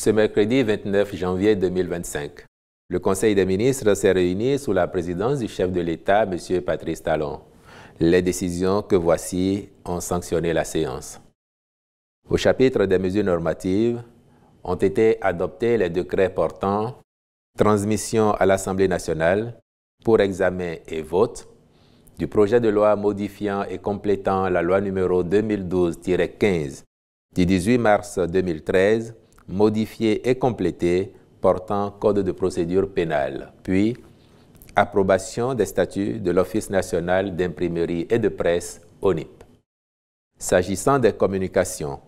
Ce mercredi 29 janvier 2025, le Conseil des ministres s'est réuni sous la présidence du chef de l'État, M. Patrice Talon. Les décisions que voici ont sanctionné la séance. Au chapitre des mesures normatives, ont été adoptés les décrets portant transmission à l'Assemblée nationale pour examen et vote du projet de loi modifiant et complétant la loi numéro 2012-15 du 18 mars 2013, modifié et complété portant code de procédure pénale, puis approbation des statuts de l'Office national d'imprimerie et de presse, ONIP. S'agissant des communications,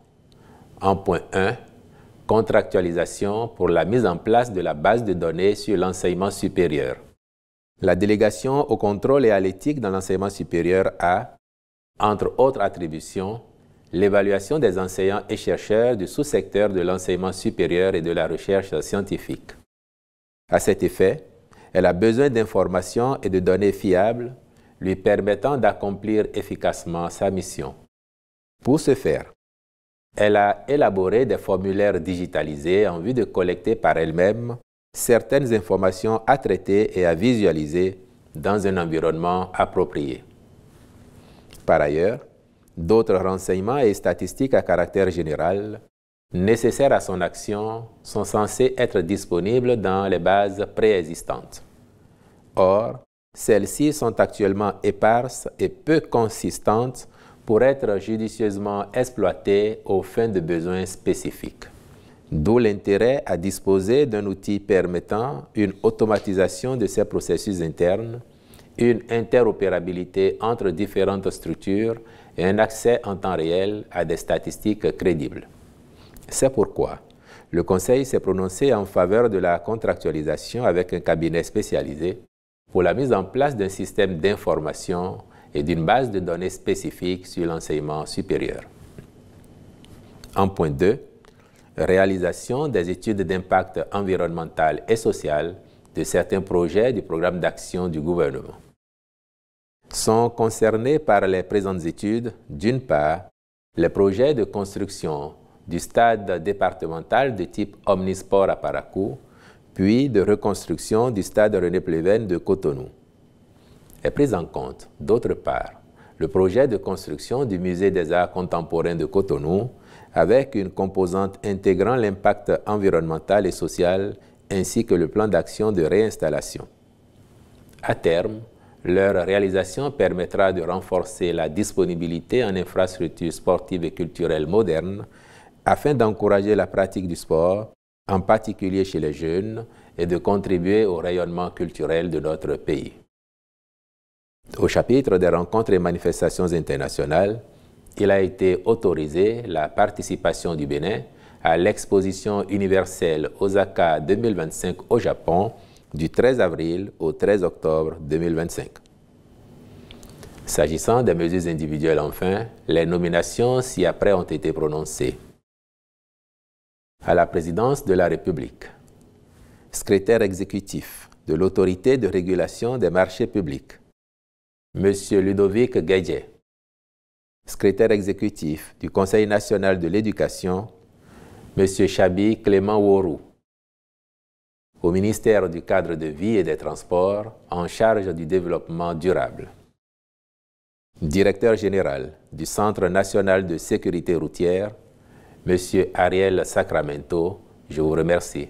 en point 1, contractualisation pour la mise en place de la base de données sur l'enseignement supérieur. La délégation au contrôle et à l'éthique dans l'enseignement supérieur a, entre autres attributions, l'évaluation des enseignants et chercheurs du sous-secteur de l'enseignement supérieur et de la recherche scientifique. À cet effet, elle a besoin d'informations et de données fiables lui permettant d'accomplir efficacement sa mission. Pour ce faire, elle a élaboré des formulaires digitalisés en vue de collecter par elle-même certaines informations à traiter et à visualiser dans un environnement approprié. Par ailleurs, d'autres renseignements et statistiques à caractère général nécessaires à son action sont censés être disponibles dans les bases préexistantes. Or, celles-ci sont actuellement éparses et peu consistantes pour être judicieusement exploitées aux fins de besoins spécifiques. D'où l'intérêt à disposer d'un outil permettant une automatisation de ces processus internes, une interopérabilité entre différentes structures et un accès en temps réel à des statistiques crédibles. C'est pourquoi le Conseil s'est prononcé en faveur de la contractualisation avec un cabinet spécialisé pour la mise en place d'un système d'information et d'une base de données spécifique sur l'enseignement supérieur. En point 2, réalisation des études d'impact environnemental et social de certains projets du programme d'action du gouvernement. Sont concernés par les présentes études, d'une part, les projets de construction du stade départemental de type Omnisport à Parakou, puis de reconstruction du stade René-Pleven de Cotonou. Est pris en compte, d'autre part, le projet de construction du Musée des Arts contemporains de Cotonou avec une composante intégrant l'impact environnemental et social ainsi que le plan d'action de réinstallation. À terme, leur réalisation permettra de renforcer la disponibilité en infrastructures sportives et culturelles modernes afin d'encourager la pratique du sport, en particulier chez les jeunes, et de contribuer au rayonnement culturel de notre pays. Au chapitre des rencontres et manifestations internationales, il a été autorisé la participation du Bénin à l'exposition universelle Osaka 2025 au Japon du 13 avril au 13 octobre 2025. S'agissant des mesures individuelles enfin, les nominations ci-après ont été prononcées. À la présidence de la République, secrétaire exécutif de l'Autorité de régulation des marchés publics, M. Ludovic Guédié, secrétaire exécutif du Conseil national de l'éducation, M. Chabi Clément Worou, au ministère du Cadre de vie et des Transports en charge du développement durable. Directeur général du Centre national de sécurité routière, M. Ariel Sacramento, je vous remercie.